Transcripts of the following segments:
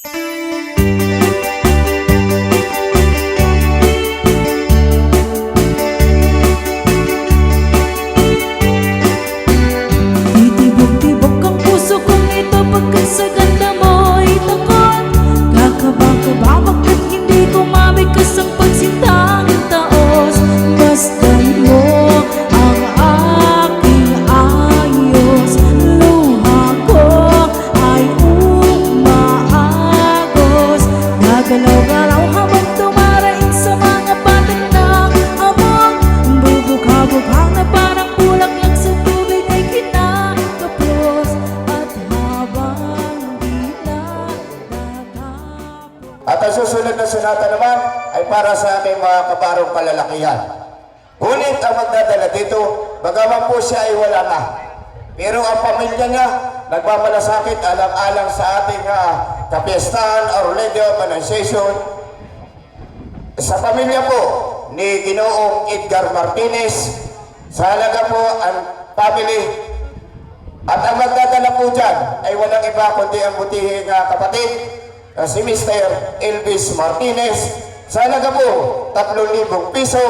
Titibok-tibok ang puso kong ito pagkat sa ganda mo'y takot. Kakaba-kaba bakit hindi ko mabigkas ang pagsintang taos. Bastan mo ang aking ayos, luha ko ay umaagos. Gagalaw-galaw habang tumaraing sa mga patak ng amok. Bubukha-bukha na parang bulaklak sa tubig ay kinakapos. At habang di na natapos. At ang susunod na sonata naman ay para sa aming mga kabarong kalalakihan. Ngunit ang magdadala dito, bagaman po siya ay wala na, pero ang pamilya niya nagmamalasakit alang-alang sa ating kapiestahan, Our Lady of Annunciation. Sa pamilya po ni Ginoong Edgar Martinez, sa halaga po ang family. At ang magdadala po dyan ay walang iba kundi ang butihing kapatid na si Mr. Elvis Martinez. Sa halaga po 3,000 piso.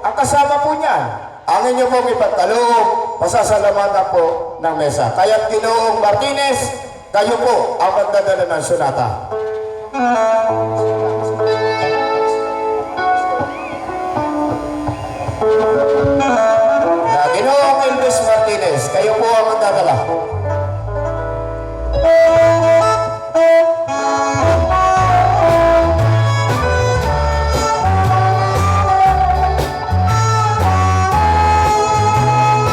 Ang kasama po niyan, ang inyo pong ipagkaloob, pasasalamatan po ng mesa. Kaya Ginoong Martinez, kayo po ang magdadala ng sonata. Ginoong Elvis Martinez, kayo po ang magdadala.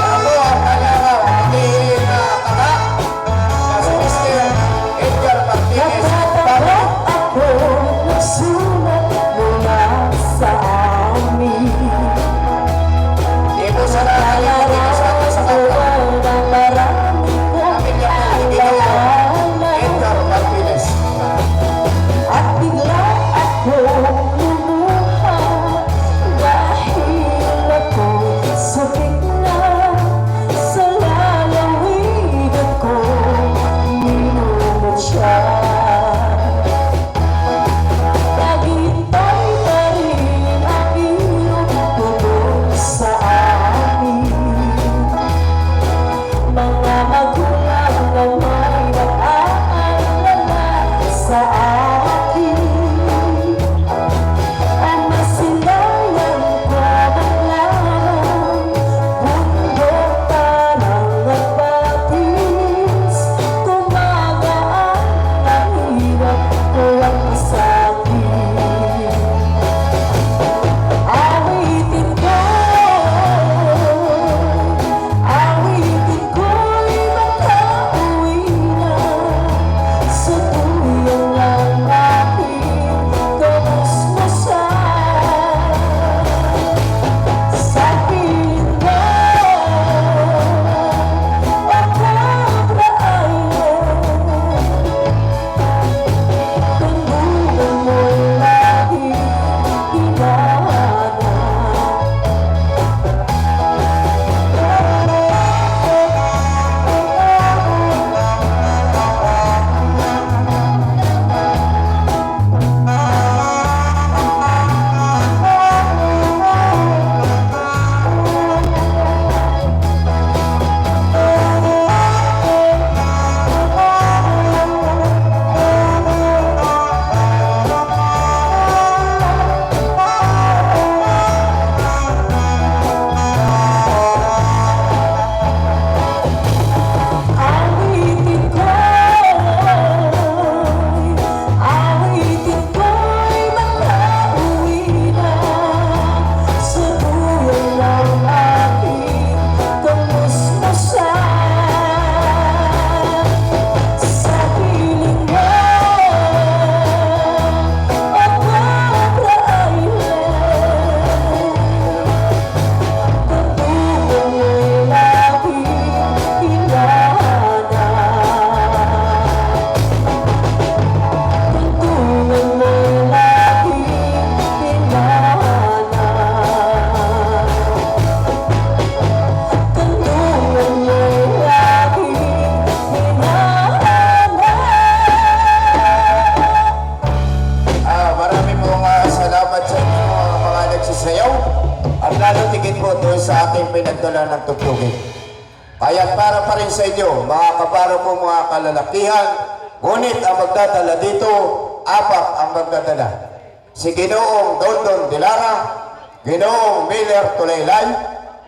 Ako ang kanyang butihing kaka na si Mr. Edgar Martinez. Bakit ako nagsulat mula sa amin? Di po sa nakakalimutan sa kanta. Marami sa ating pinagdala ng tugtugin. Kaya para pa rin sa inyo, mga kabaro ko, mga kalalakihan, ngunit ang magdadala dito, apat ang magdadala. Si Ginoong Dondon Dilara, Ginoong Miller Tulaylay,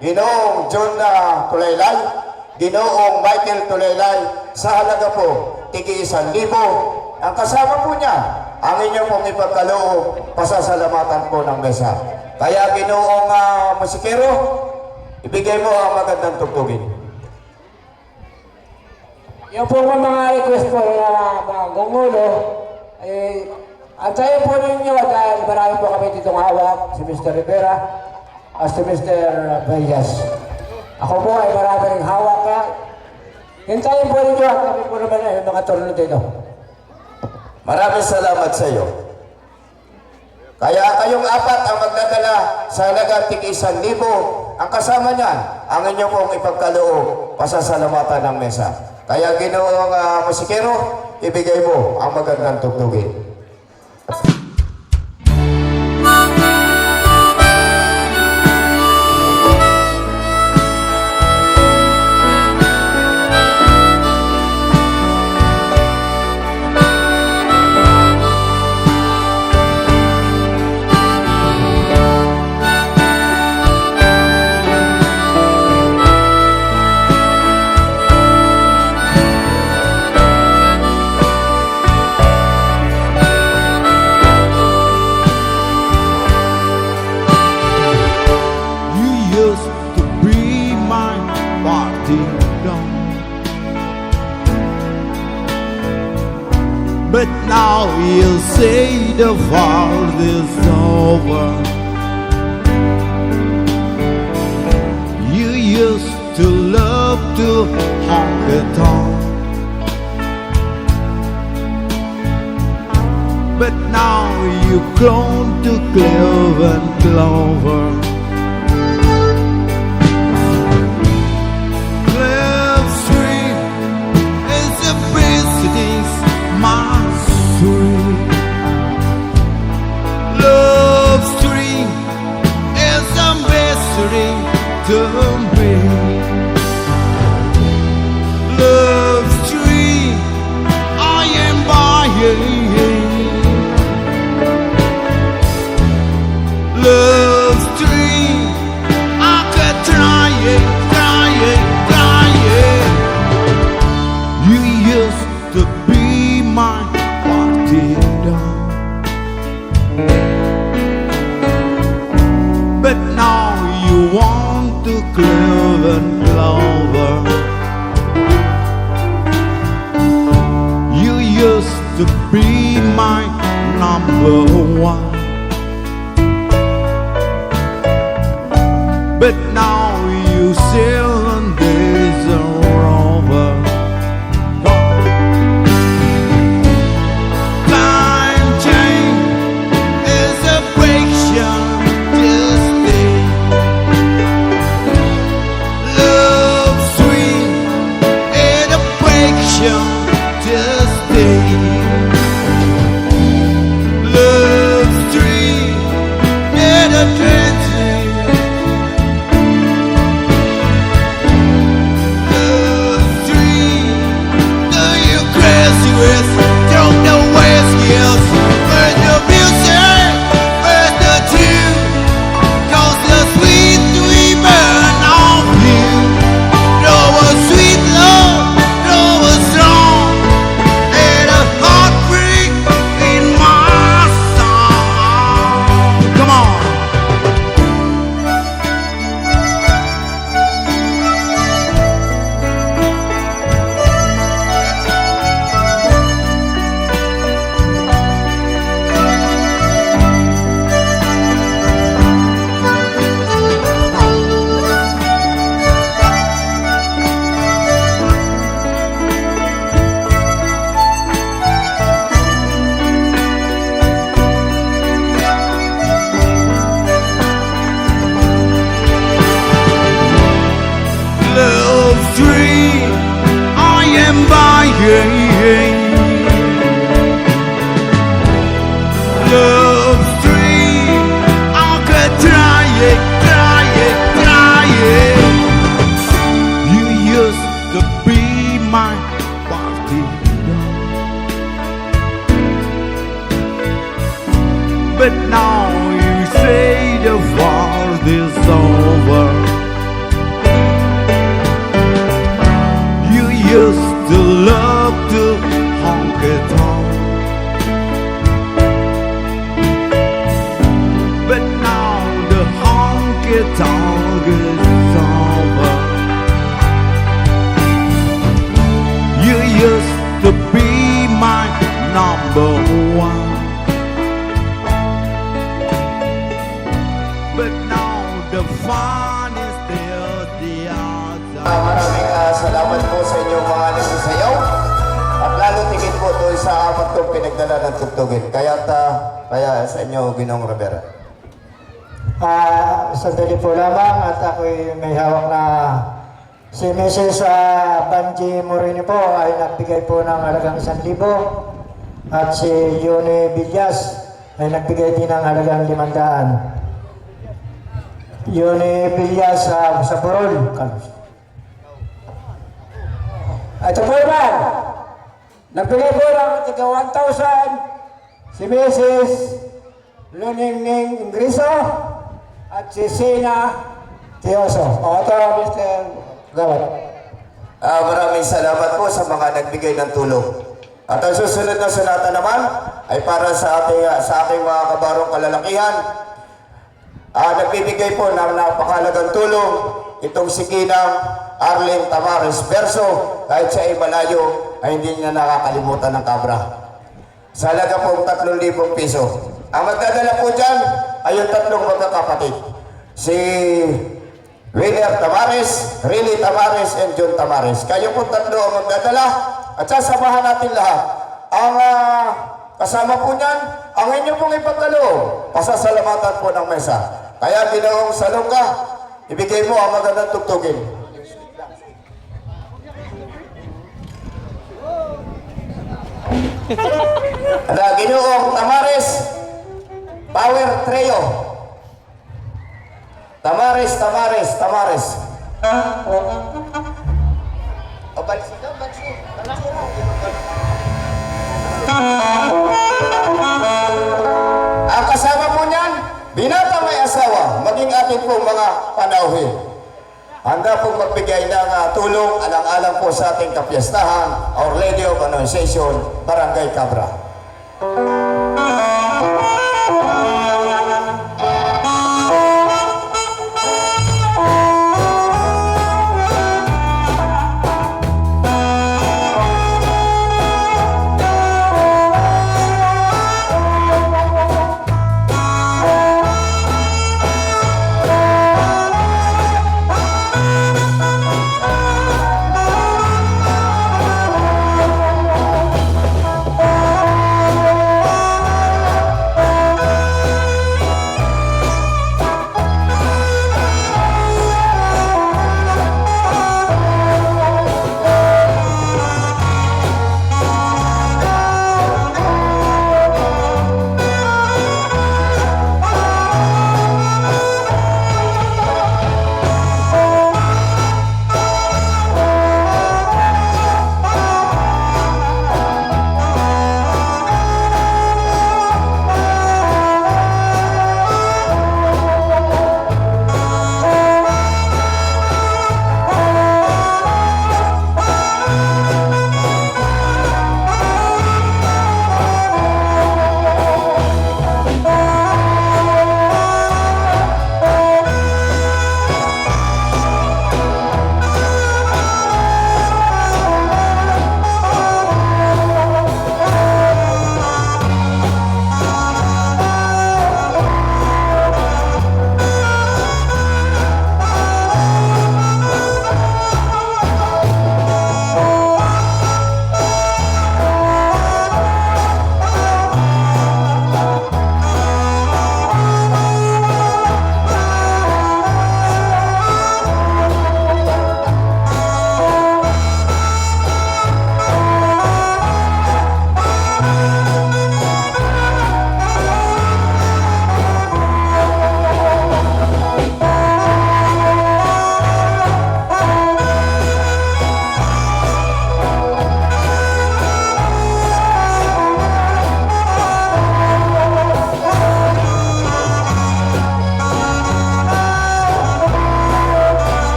Ginoong John Tulaylay, Ginoong Michael Tulaylay, sa halaga po, tigi 1,000. Ang kasama po niya, ang inyong pong ipagkaloob, pasasalamatan po ng mesa. Kaya Ginoong musikero, ibigay mo ang magandang tugtugin. Yung po mga request po mga gungulo, antayin po ninyo dahil marami po kami ditong hawak, si Mr. Rivera at si Mr. Bellas. Ako po ay marami rin hawak ka. Hintayin po ninyo at kami po naman ay mga turno dito. Maraming salamat sa iyo. Kaya kayong apat ang magdadala sa halagang tig 1,000. Ang kasama niyan, ang inyong pong ipagkaloob, pasasalamatan ng mesa. Kaya Ginoong musikero, ibigay mo ang magandang tugtugin. But now you say the war is over. You used to love to honk it on, but now you've grown to clover and clover. Clover Street is a visiting's my sweet. Love Street is a mystery to me. Love Street, I am buying. Love Street, I could try it, try it, try it. You used to be my party dog, but now you want to clear and clover. You used to be my number one, but now you sail on days are over. Time change is a friction to stay. Love sweet is a friction to stay. Love street is a transit. but now you say the war is over. You used to love to honky tonk, but now the honky tonk is over. You used to be my number one, but now the fun is still the other. Maraming salamat po sa inyong mga nagsasayaw at lalo tingin po doon sa apat kong pinagdala ng tugtugin. Kaya sa inyo, Ginoong Rivera. Sandali po lamang at ako'y may hawak na si Mrs. Banji Moreno po ay nagbigay po ng halagang 1,000 at si Yone Villas ay nagbigay din ng halagang 500. Yone Villas sa Borol. Ito po naman, nagbigay po ng tiga 1,000 si Mrs. Luningning Ingriso at si Sina Tioso. O ito, Mr. Gawat. Maraming salamat po sa mga nagbigay ng tulong. At ang susunod na sonata naman ay para sa ating mga kabarong kalalakihan. Nagbibigay po ng napakalagang tulong itong si Ginang Arlene Tamares Verso, kahit siya ay malayo ay hindi niya nakakalimutan ng kabra. Sa halaga pong 3,000 piso. Ang magdadala po dyan ay yung tatlong magkakapatid. Si Winner Tamares, Riley Tamares, and John Tamares. Kayo po tatlo ang magdadala at sasamahan natin lahat. Ang kasama po niyan, ang inyo pong ipagkaloob, pasasalamatan po ng mesa. Kaya Ginoong Salonga, ibigay mo ang magandang tugtugin. Ginoong Tamares, Power Trio. Tamares. Ang kasama po niyan, binata may asawa, maging ating pong mga panauhin. Handa pong magbigay ng tulong alang-alang po sa ating kapiyastahan, Our Lady of Annunciation, Barangay Cabra.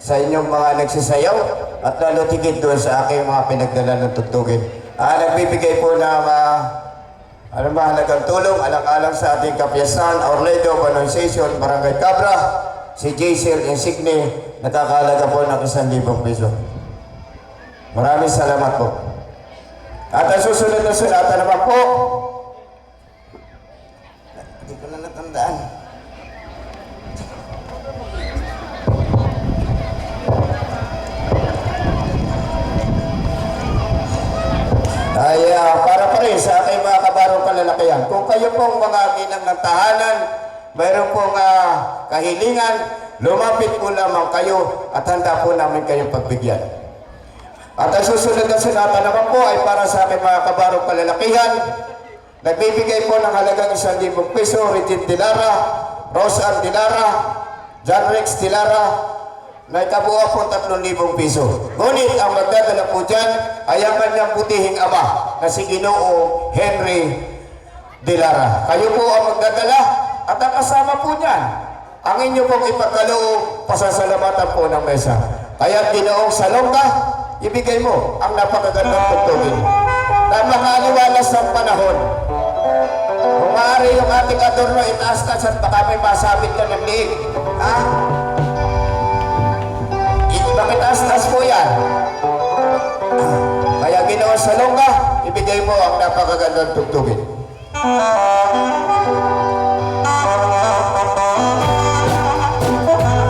sa inyong mga nagsisayaw at lalo tigit doon sa aking mga pinagdala ng tugtugin. Nagbibigay po ng mahalagang tulong alang-alang sa ating kapiyasan, Our Lady of Annunciation, Barangay Cabra, si JCL Insigne, nakakalaga po ng 1,000 piso. Maraming salamat po. At ang susunod na sunatan naman po, hindi ko na natandaan. Para pa rin sa aking mga kabarong kalalakihan. Kung kayo pong mga ginang ng tahanan, mayroon pong kahilingan, lumapit po lamang kayo at handa po namin kayong pagbigyan. At ang susunod na sunatan naman po ay para sa aking mga kabarong kalalakihan. Nagbibigay po ng halagang 1,000 piso, Regine Dilara, Rose Ann Dilara, John Rex Dilara, may kabuuan po 3,000 piso. Ngunit ang magdadala po dyan ay ang kanyang butihing ama na si Ginoo Henry Dilara. Kayo po ang magdadala at ang kasama po niyan ang inyo pong ipagkaloob, pasasalamatan po ng mesa. Kaya Ginoong Salonga, ibigay mo ang napakagandang tugtugin. Napakaliwalas ng panahon. Kung maaari yung ating adorno, itaas-taas at baka may masabit ka ng liig. Ha? Bakit taas-taas po yan? Kaya Ginoong Salonga, ibigay mo ang napakagandang tugtugin.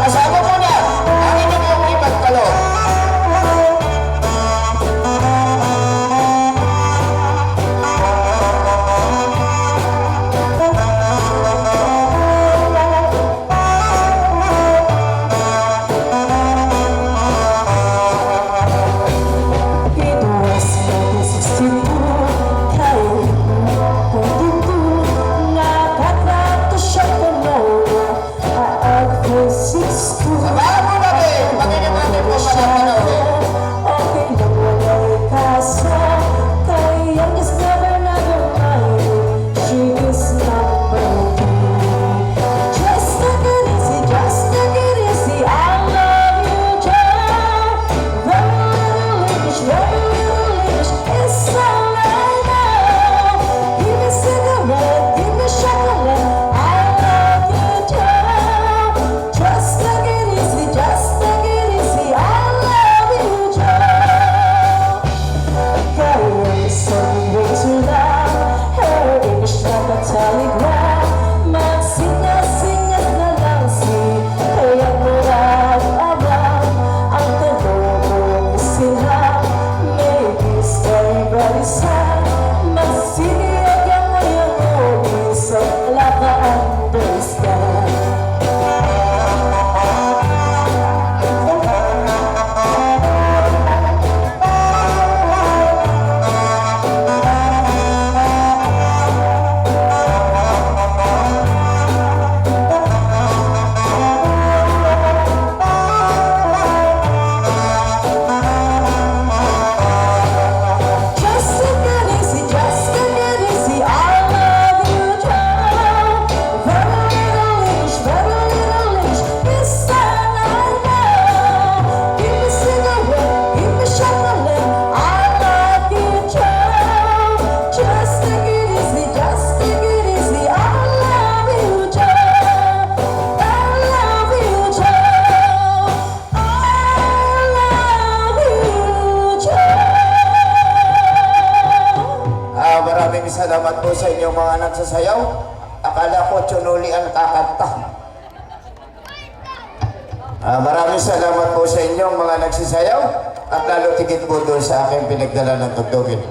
Kasama mo na ang inyong ipagkaloob. Sabahan mo natin! Pagiging natin po pala salamat po sa inyong mga nagsasayaw. Akala ko tsunuli ang kakanta. Maraming salamat po sa inyong mga nagsasayaw at lalo tigit po doon sa aking pinagdala ng tugtugin.